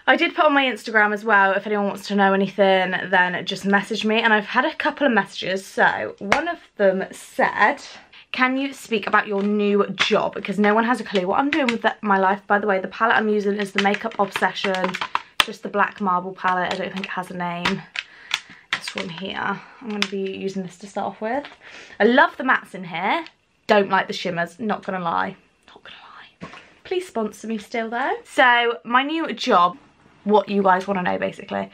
I did put on my Instagram as well, if anyone wants to know anything, then just message me. And I've had a couple of messages. So one of them said, can you speak about your new job? Because no one has a clue what I'm doing with my life. By the way, the palette I'm using is the Makeup Obsession, just the black marble palette. I don't think it has a name. This one here. I'm going to be using this to start off with. I love the mattes in here. Don't like the shimmers, not going to lie. Not going to lie. Please sponsor me still though. So my new job, what you guys want to know basically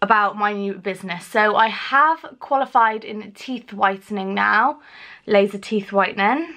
about my new business. So I have qualified in teeth whitening now, laser teeth whitening.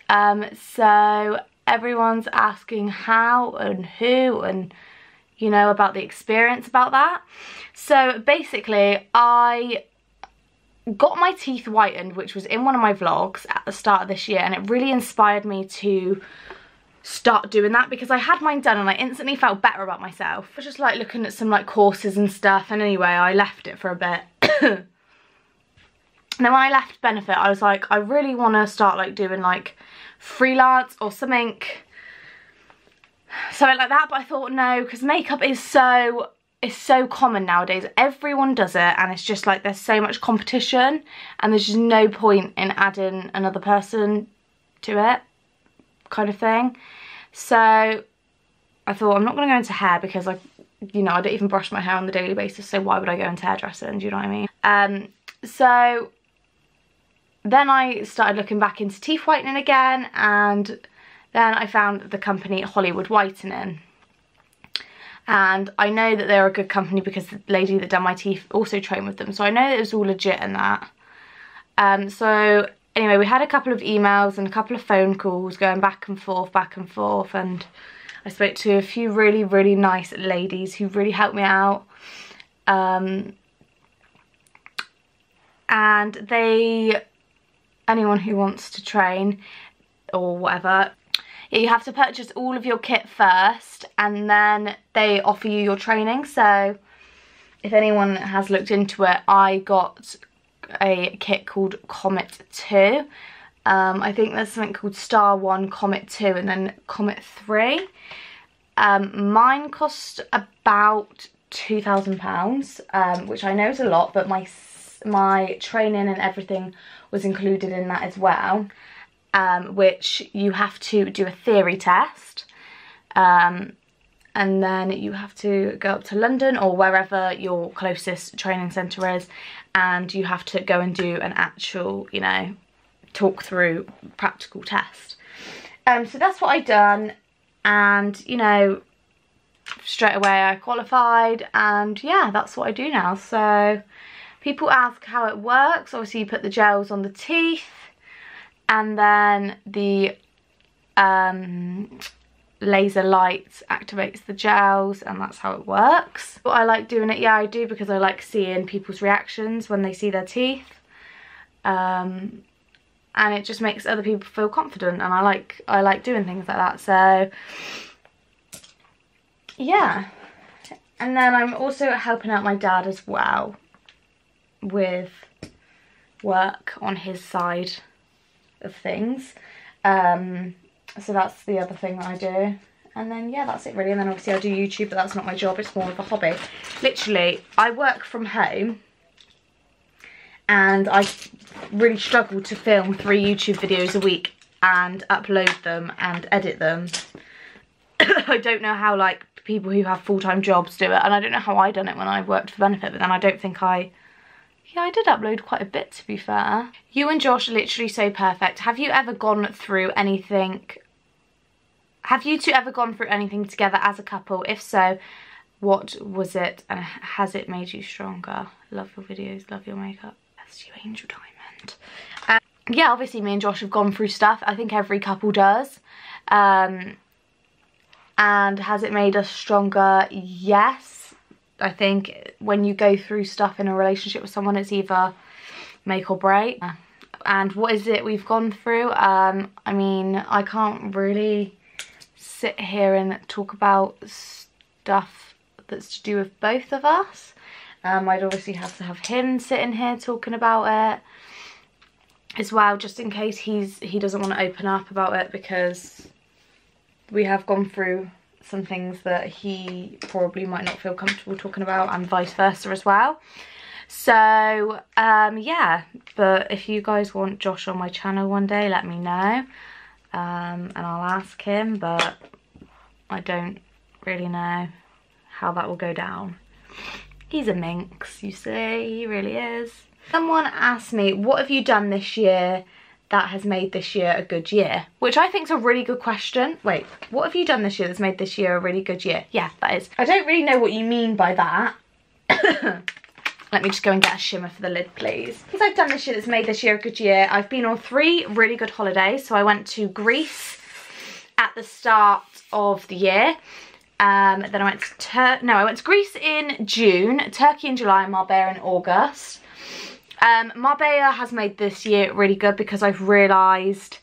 So everyone's asking how and who and, you know, about the experience about that. So basically I got my teeth whitened, which was in one of my vlogs at the start of this year, and it really inspired me to start doing that because I had mine done and I instantly felt better about myself. I was just like looking at some like courses and stuff, and anyway I left it for a bit. And then when I left Benefit I was like, I really want to start like doing like freelance or something like that, but I thought no, because makeup is so common nowadays. Everyone does it and it's just like there's so much competition and there's just no point in adding another person to it kind of thing. So I thought I'm not going to go into hair because like, you know, I don't even brush my hair on the daily basis, so why would I go into hairdressing, do you know what I mean? So then I started looking back into teeth whitening again, and then I found the company Hollywood Whitening. And I know that they're a good company because the lady that done my teeth also trained with them, so I know that it was all legit and that. So anyway, we had a couple of emails and a couple of phone calls going back and forth, and I spoke to a few really, really nice ladies who really helped me out. And anyone who wants to train or whatever, you have to purchase all of your kit first and then they offer you your training. So if anyone has looked into it, I got a kit called Comet 2. I think there's something called Star 1, Comet 2 and then Comet 3. Mine cost about £2,000, which I know is a lot, but my training and everything was included in that as well, which you have to do a theory test, and then you have to go up to London or wherever your closest training centre is, and you have to go and do an actual, you know, talk through practical test. So that's what I done, and you know, straight away I qualified, and yeah, that's what I do now. So people ask how it works. Obviously you put the gels on the teeth and then the laser light activates the gels, and that's how it works. But I like doing it, yeah I do, because I like seeing people's reactions when they see their teeth, and it just makes other people feel confident, and I like doing things like that. So yeah, and then I'm also helping out my dad as well with work on his side of things. So that's the other thing that I do. And then yeah, that's it really. And then obviously I do YouTube, but that's not my job, it's more of a hobby. Literally, I work from home and I really struggle to film 3 YouTube videos a week and upload them and edit them. I don't know how like people who have full-time jobs do it, and I don't know how I done it when I worked for Benefit, but then I don't think I did upload quite a bit, to be fair. You and Josh are literally so perfect. Have you ever gone through anything? Have you two ever gone through anything together as a couple? If so, what was it and has it made you stronger? Love your videos, love your makeup. Bless you, Angel Diamond. Yeah, obviously me and Josh have gone through stuff. I think every couple does. And has it made us stronger? Yes. I think when you go through stuff in a relationship with someone, it's either make or break. And what is it we've gone through? I mean, I can't really sit here and talk about stuff that's to do with both of us. I'd obviously have to have him sitting here talking about it as well, just in case he doesn't want to open up about it, because we have gone through some things that he probably might not feel comfortable talking about, and vice versa as well. So yeah, but if you guys want Josh on my channel one day, let me know, and I'll ask him, but I don't really know how that will go down. He's a minx, you see, he really is. Someone asked me, what have you done this year that has made this year a good year? Which I think is a really good question. Wait, what have you done this year that's made this year a really good year? Yeah, that is. I don't really know what you mean by that. Let me just go and get a shimmer for the lid, please. Things I've done this year that's made this year a good year. I've been on 3 really good holidays. So I went to Greece at the start of the year. Then I went to Greece in June, Turkey in July, and Marbella in August. Marbella has made this year really good because I've realised,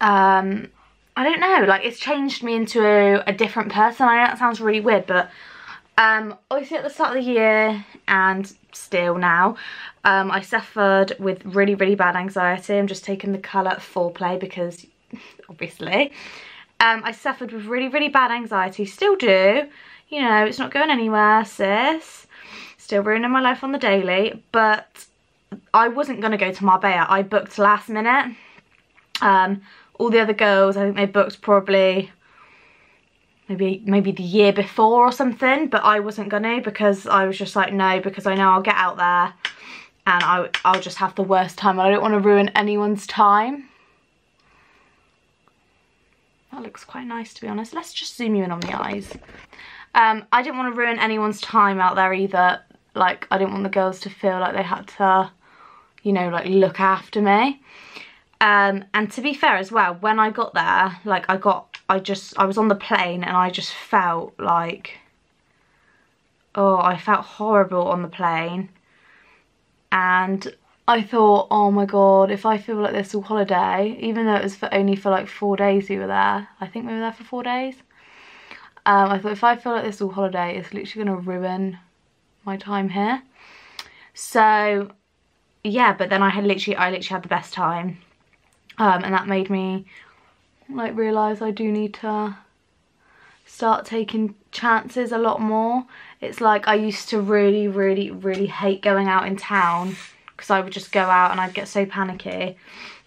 I don't know, like it's changed me into a different person. I know that sounds really weird, but obviously at the start of the year and still now, I suffered with really, really bad anxiety. I'm just taking the colour Foreplay because obviously. I suffered with really, really bad anxiety, still do, you know, it's not going anywhere, sis, still ruining my life on the daily, but I wasn't going to go to Marbella. I booked last minute. All the other girls, I think they booked probably maybe the year before or something, but I wasn't gonna, because I was just like, no, because I know I'll get out there and I'll just have the worst time. I don't want to ruin anyone's time. That looks quite nice, to be honest. Let's just zoom you in on the eyes. I didn't want to ruin anyone's time out there either. Like, I didn't want the girls to feel like they had to, you know, like look after me. And to be fair as well, when I got there, like I was on the plane and I just felt like, oh, I felt horrible on the plane. And I thought, oh my God, if I feel like this all holiday, even though it was only for like 4 days we were there, I think we were there for 4 days. I thought if I feel like this all holiday, it's literally going to ruin my time here. So yeah, but then I literally had the best time. And that made me like realise I do need to start taking chances a lot more. It's like I used to really, really, really hate going out in town because I would just go out and I'd get so panicky.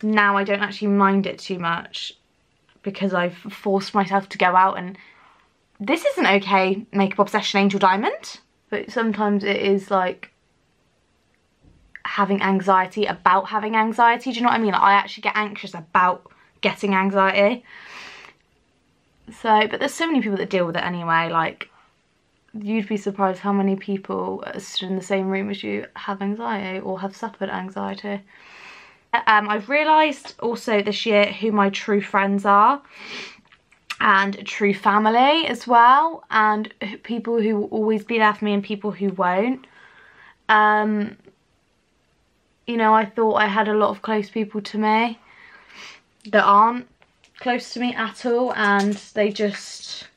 Now I don't actually mind it too much because I've forced myself to go out, and this isn't okay, Makeup Obsession Angel Diamond, but sometimes it is like having anxiety about having anxiety. Do you know what I mean? Like, I actually get anxious about getting anxiety. So, but there's so many people that deal with it anyway. Like, you'd be surprised how many people stood in the same room as you have anxiety or have suffered anxiety. I've realised also this year who my true friends are and true family as well, and people who will always be there for me and people who won't. You know, I thought I had a lot of close people to me that aren't close to me at all, and they just,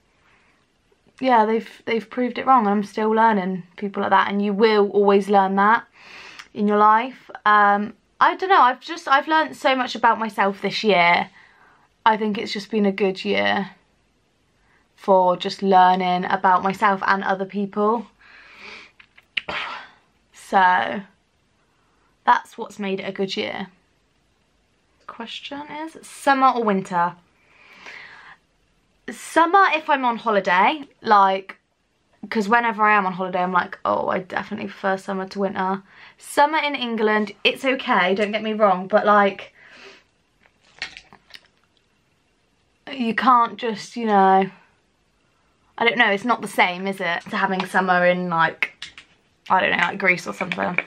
yeah, they've proved it wrong, and I'm still learning people like that, and you will always learn that in your life. I don't know, I've learned so much about myself this year. I think it's just been a good year for just learning about myself and other people. So that's what's made it a good year. Question is, summer or winter? Summer if I'm on holiday, like, because whenever I am on holiday I'm like, oh, I definitely prefer summer to winter. Summer in England, it's okay, don't get me wrong, but like, you can't just, you know, I don't know, it's not the same, is it, to having summer in like, I don't know, like Greece or something.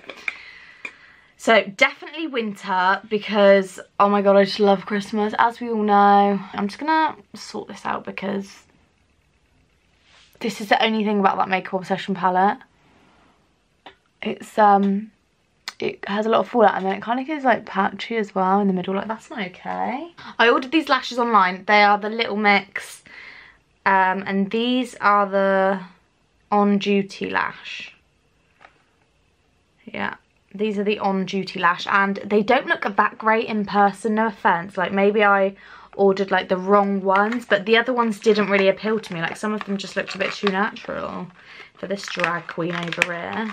So definitely winter, because oh my God, I just love Christmas, as we all know. I'm just gonna sort this out because this is the only thing about that Makeup Obsession palette. It's it has a lot of fallout, and then it kind of gets like patchy as well in the middle. Like, that's not okay. I ordered these lashes online. They are the Little Mix, and these are the On Duty lash. Yeah. These are the On Duty lash, and they don't look that great in person, no offense. Like, maybe I ordered like the wrong ones, but the other ones didn't really appeal to me. Like some of them just looked a bit too natural for this drag queen over here.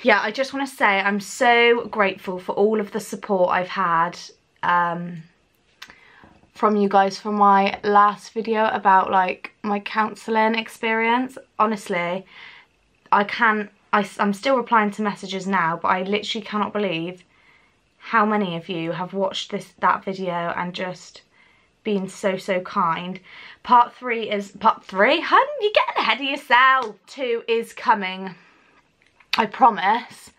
Yeah, I just want to say I'm so grateful for all of the support I've had from you guys for my last video about like my counselling experience. Honestly, I'm still replying to messages now, but I literally cannot believe how many of you have watched that video and just been so kind. Part 3 is part 3. Hun, you're getting ahead of yourself. 2 is coming, I promise.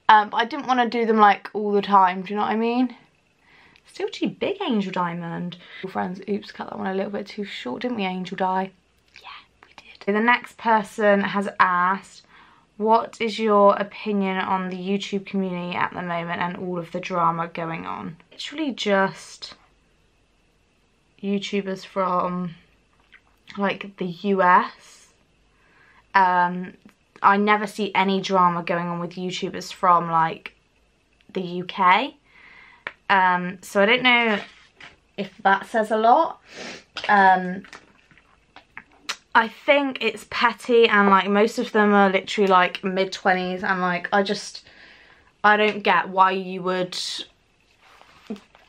But I didn't want to do them like all the time. Do you know what I mean? Still too big, Angel Diamond. Friends, oops, cut that one a little bit too short, didn't we, Angel Di? Yeah, we did. So the next person has asked, what is your opinion on the YouTube community at the moment and all of the drama going on? Literally just YouTubers from like the US. I never see any drama going on with YouTubers from like the UK. So I don't know if that says a lot. I think it's petty, and like most of them are literally like mid-20s, and like I don't get why you would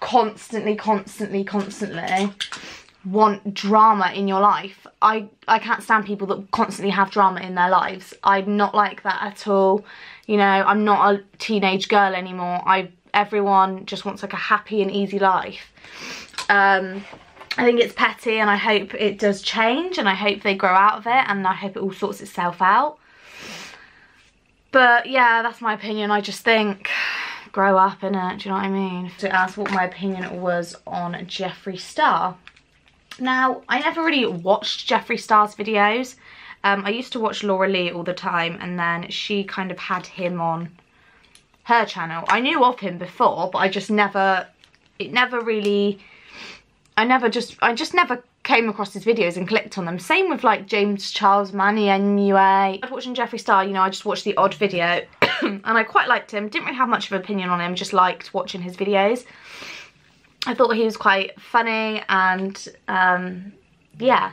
constantly want drama in your life. I can't stand people that constantly have drama in their lives. I'm not like that at all. You know, I'm not a teenage girl anymore. Everyone just wants like a happy and easy life. I think it's petty, and I hope it does change, and I hope they grow out of it, and I hope it all sorts itself out. But yeah, that's my opinion. I just think, grow up, innit? Do you know what I mean? To ask what my opinion was on Jeffree Star. Now, I never really watched Jeffree Star's videos. I used to watch Laura Lee all the time, and then she kind of had him on her channel. I knew of him before, but I just never came across his videos and clicked on them. Same with like James Charles, Manny Anyway. I've watching Jeffree Star, you know, I just watched the odd video and I quite liked him. Didn't really have much of an opinion on him, just liked watching his videos. I thought he was quite funny, and yeah.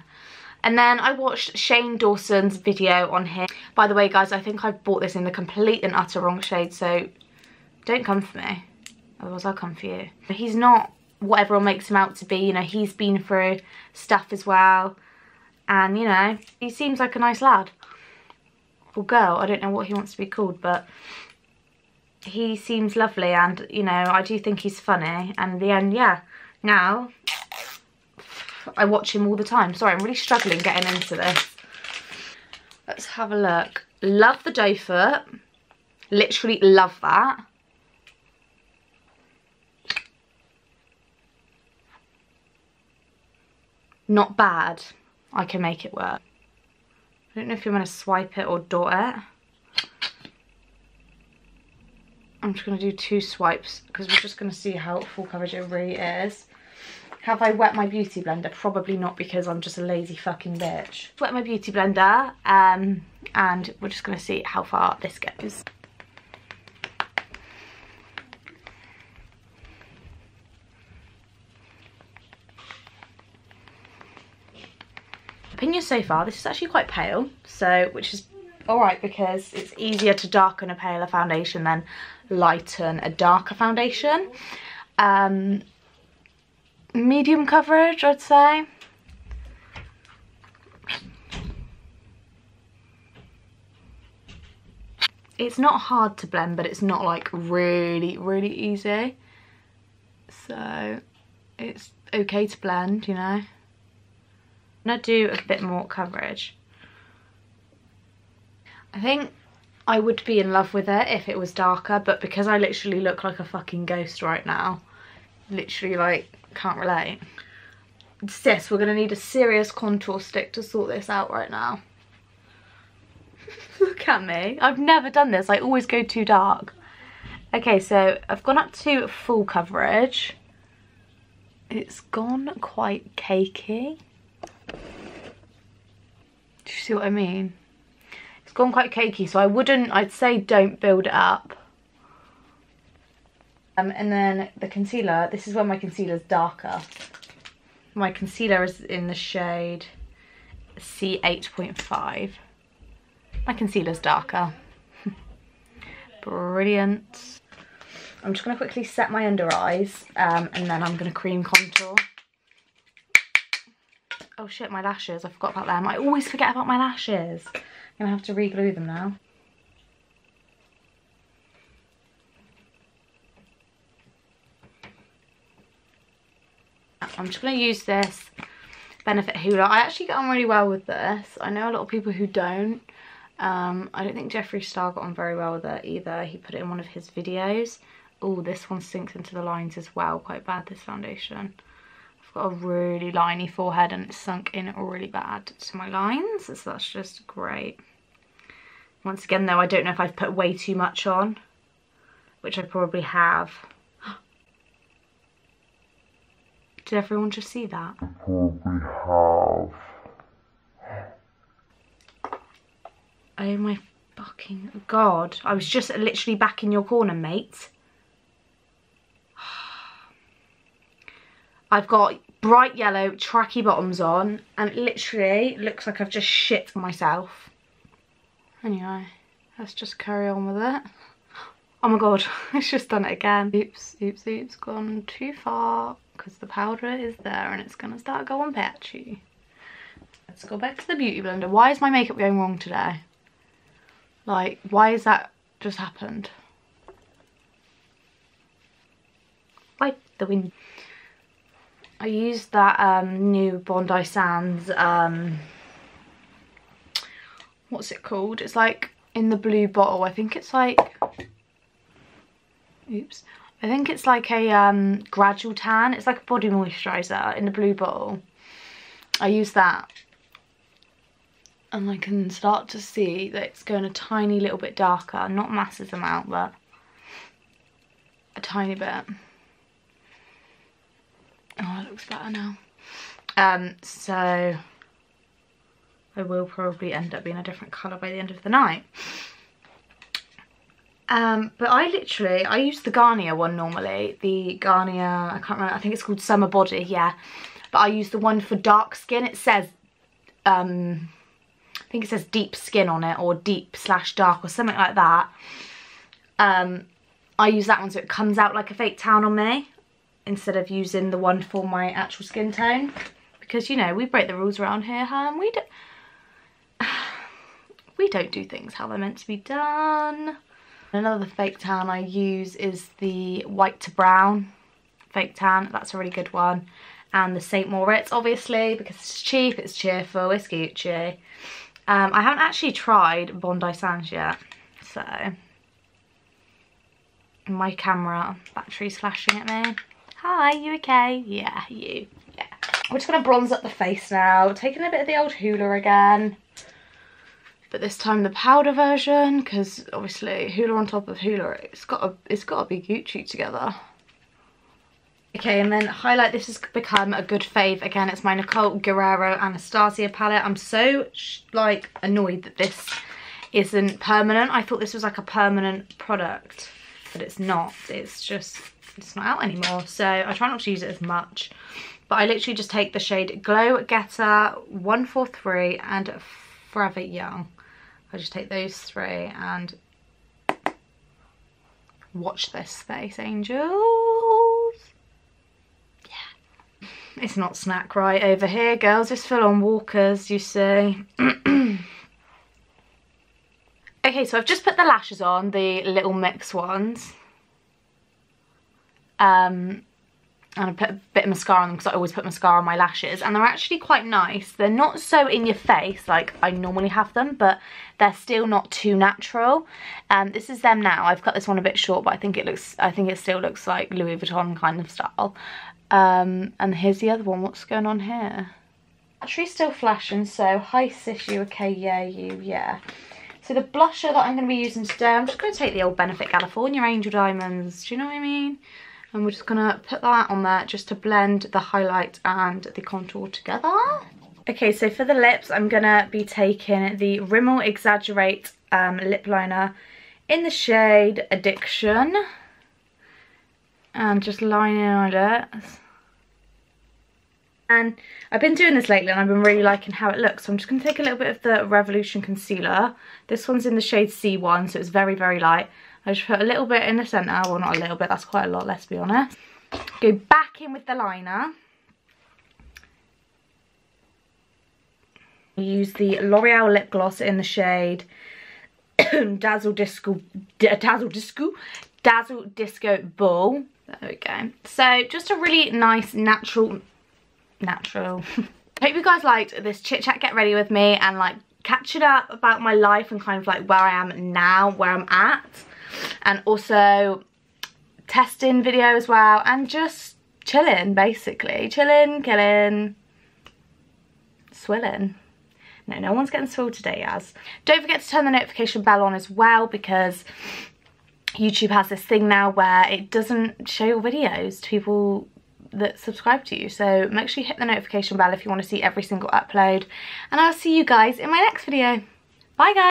And then I watched Shane Dawson's video on him. By the way, guys, I think I've bought this in the complete and utter wrong shade, so don't come for me, otherwise I'll come for you. He's not what everyone makes him out to be. You know, he's been through stuff as well, and you know, he seems like a nice lad or girl. I don't know what he wants to be called, but he seems lovely, and you know, I do think he's funny. And in the end, yeah, now I watch him all the time. Sorry, I'm really struggling getting into this. Let's have a look. Love the doe foot, literally love that. Not bad. I can make it work. I don't know if you're going to swipe it or dot it. I'm just going to do 2 swipes because we're just going to see how full coverage it really is. Have I wet my beauty blender? Probably not, because I'm just a lazy fucking bitch. Wet my beauty blender, and we're just going to see how far this goes. Opinion so far, this is actually quite pale, so which is alright, because it's easier to darken a paler foundation than lighten a darker foundation. Medium coverage, I'd say. It's not hard to blend, but it's not like really easy, so it's okay to blend, you know. I'm gonna do a bit more coverage. I think I would be in love with it if it was darker, but because I literally look like a fucking ghost right now, literally like can't relate. Sis, we're gonna need a serious contour stick to sort this out right now. Look at me, I've never done this, I always go too dark. Okay, so I've gone up to full coverage. It's gone quite cakey. Do you see what I mean? It's gone quite cakey, so I'd say don't build it up. And then the concealer, this is where my concealer's darker. My concealer is in the shade C8.5. My concealer's darker. Brilliant. I'm just going to quickly set my under eyes and then I'm going to cream contour. Oh shit, my lashes. I forgot about them. I always forget about my lashes. I'm going to have to re-glue them now. I'm just going to use this Benefit Hoola. I actually get on really well with this. I know a lot of people who don't. I don't think Jeffree Star got on very well with it either. He put it in one of his videos. Oh, this one sinks into the lines as well. Quite bad, this foundation. I've got a really liney forehead and it's sunk in really bad to my lines. So that's just great. Once again though, I don't know if I've put way too much on, which I probably have. Did everyone just see that? Probably have. Oh my fucking god. I was just literally back in your corner, mate. I've got bright yellow tracky bottoms on and it literally looks like I've just shit myself. Anyway, let's just carry on with it. Oh my god, it's just done it again. Oops, oops, oops, gone too far because the powder is there and it's gonna start going patchy. Let's go back to the beauty blender. Why is my makeup going wrong today? Like, why has that just happened? Wipe the wind. I used that new Bondi Sands, what's it called? It's like in the blue bottle. I think it's like, oops. I think it's like a gradual tan. It's like a body moisturiser in the blue bottle. I use that. And I can start to see that it's going a tiny little bit darker. Not massive amount, but a tiny bit. Oh, it looks better now. So I will probably end up being a different colour by the end of the night. But I use the Garnier one normally. The Garnier, I can't remember, I think it's called Summer Body, yeah. But I use the one for dark skin. It says, I think it says deep skin on it, or deep/dark or something like that. I use that one so it comes out like a fake tan on me, instead of using the one for my actual skin tone. Because, you know, we break the rules around here, hun. We don't do things how they're meant to be done. Another fake tan I use is the white to brown fake tan. That's a really good one. And the St. Moritz, obviously, because it's cheap, it's cheerful, it's Gucci. I haven't actually tried Bondi Sands yet, so. My camera battery's flashing at me. Hi, you okay? Yeah, you. Yeah. We're just gonna bronze up the face now. Taking a bit of the old Hoola again. But this time the powder version, because obviously Hoola on top of Hoola, it's gotta be Gucci together. Okay, and then highlight. This has become a good fave again. It's my Nicole Guerrero Anastasia palette. I'm so like annoyed that this isn't permanent. I thought this was like a permanent product, but it's not. It's not out anymore, so I try not to use it as much. But I literally just take the shade Glow Getter 143 and Forever Young. I just take those three and watch this space, angels. Yeah. It's not snack right over here, girls. It's full on walkers, you see. Okay, so I've just put the lashes on, the Little Mix ones. And I put a bit of mascara on them because I always put mascara on my lashes, and they're actually quite nice. They're not so in your face like I normally have them, but they're still not too natural. This is them now. I've cut this one a bit short, but I think it still looks like Louis Vuitton kind of style. And here's the other one. What's going on here? Battery's still flashing, so hi sis, you okay? Yeah, you, yeah. So the blusher that I'm going to be using today, I'm just going to take the old Benefit California Angel Diamonds. Do you know what I mean? And we're just going to put that on there just to blend the highlight and the contour together. Okay, so for the lips, I'm going to be taking the Rimmel Exaggerate lip liner in the shade Addiction. And just lining my lips. And I've been doing this lately and I've been really liking how it looks. So I'm just going to take a little bit of the Revolution concealer. This one's in the shade C1, so it's very, very light. I just put a little bit in the centre. Well, not a little bit, that's quite a lot, let's be honest. Go back in with the liner. Use the L'Oreal lip gloss in the shade Dazzle Disco Ball. There we go. So just a really nice natural hope you guys liked this chit chat get ready with me and like catching up about my life and kind of like where I am now, where I'm at, and also testing video as well, and just chilling, basically chilling, killing, swilling. No one's getting swilled today, Yaz. Don't forget to turn the notification bell on as well, because YouTube has this thing now where it doesn't show your videos to people that subscribe to you. So make sure you hit the notification bell if you want to see every single upload. And I'll see you guys in my next video. Bye guys.